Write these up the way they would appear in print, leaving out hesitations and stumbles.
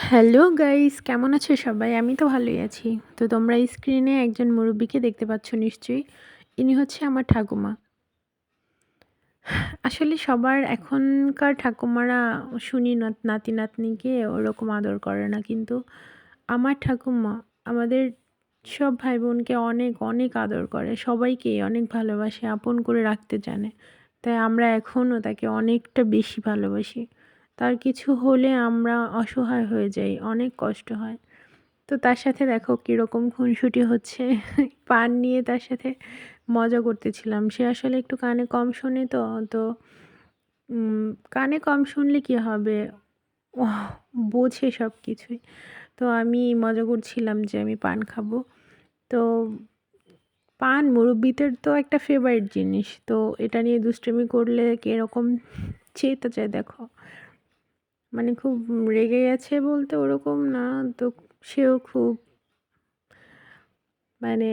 Hello guys, কেমন আছো সবাই? আমি তো ভালোই আছি। তো তোমরা স্ক্রিনে একজন মুরুব্বিকে দেখতে পাচ্ছ নিশ্চয়ই। ইনি হচ্ছে আমার ঠাকুমা। আসলে সবার এখনকার ঠাকুমারা শুনি নাতি-নাতনিকে ওরকম আদর করে না। কিন্তু আমার ঠাকুমা আমাদের সব ভাই-বোনকে অনেক, অনেক আদর করে। সবাইকেই অনেক ভালোবাসে, আপন করে রাখতে জানে। তাই আমরা এখনও তাকে অনেকটা বেশি ভালোবাসি। তার কিছু হলে আমরা অসহায় হয়ে যাই, অনেক কষ্ট হয়। তো তার সাথে দেখো কীরকম খুনসুটি হচ্ছে। পান নিয়ে তার সাথে মজা করতেছিলাম। সে আসলে একটু কানে কম শোনে তো। তো কানে কম শুনলে কী হবে? ওহ বোঝে সব কিছুই। তো আমি মজা করছিলাম যে আমি পান খাবো। তো পান মুরব্বিদের তো একটা ফেভারিট জিনিস। তো এটা নিয়ে দুষ্টুমি করলে কিরকম চেতে যায় দেখো। মানে খুব রেগে গেছে বলতে ওরকম না। তো সেও খুব মানে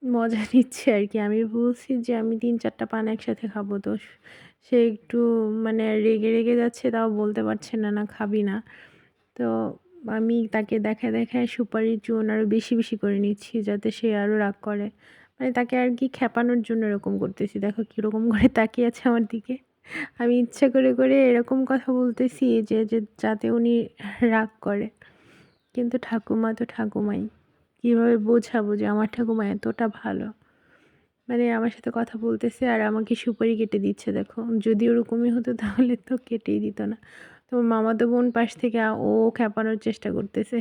মজা নিচ্ছে আরকি। আমি বলছি যে আমি ৩-৪ টা পান একসাথে খাবো। তো সে একটু মানে রেগে যাচ্ছে, তাও বলতে পারছে না, না খাবি না। তো আমি তাকে দেখায়, দেখায় সুপারির চুন আরও বেশি করে নিচ্ছি যাতে সে আরও রাগ করে। মানে তাকে আরকি খেপানোর জন্য এরকম করতেছি। দেখো কীরকম করে তাকিয়ে আছে আমার দিকে। আমি ইচ্ছা করে এরকম কথা বলতেছি যে যাতে উনি রাগ করে। কিন্তু ঠাকুমা তো ঠাকুমাই। কীভাবে বোঝাবো যে আমার ঠাকুমা এতটা ভালো। মানে আমার সাথে কথা বলতেছে আর আমাকে সুপারি কেটে দিচ্ছে দেখো। যদি ওরকমই হতো তাহলে তো কেটেই দিত না। তো মামাতো বোন পাশ থেকে ও খেপানোর চেষ্টা করতেছে।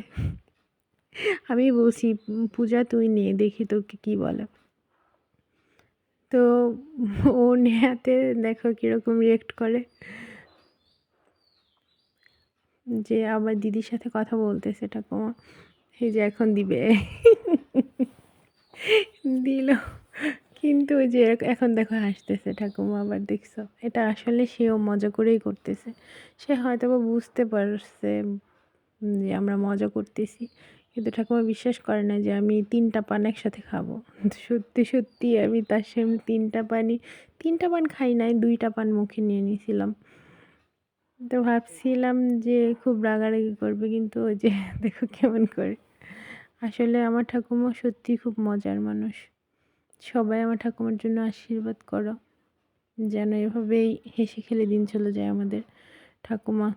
আমি বলছি, পূজা তুই নে, দেখি তোকে কী বলে।" তো ও নেয়াতে দেখো কীরকম রিঅ্যাক্ট করে। যে আবার দিদির সাথে কথা বলতেছে ঠাকুমা। এই যে এখন দিবে। দিল। কিন্তু ওই যে এখন দেখো হাসতেছে ঠাকুমা, আবার দেখছো? এটা আসলে সেও মজা করেই করতেছে। সে হয়তোবা বুঝতে পারছে যে আমরা মজা করতেছি। কিন্তু ঠাকুমা বিশ্বাস করে না যে আমি ৩ টা পান একসাথে খাবো। সত্যি আমি তার সামনে ৩ টা পান খাই নাই, ২ টা পান মুখে নিয়ে নিয়েছিলাম। তো ভাবছিলাম যে খুব রাগারাগি করবে, কিন্তু ওই যে দেখো কেমন করে। আসলে আমার ঠাকুমা সত্যিই খুব মজার মানুষ। সবাই আমার ঠাকুমার জন্য আশীর্বাদ করো। যেন এভাবেই হেসে খেলে দিন চলে যায় আমাদের। ঠাকুমা,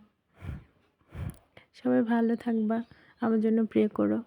সবাই ভালো থাকবা। আমার জন্য প্রে করো।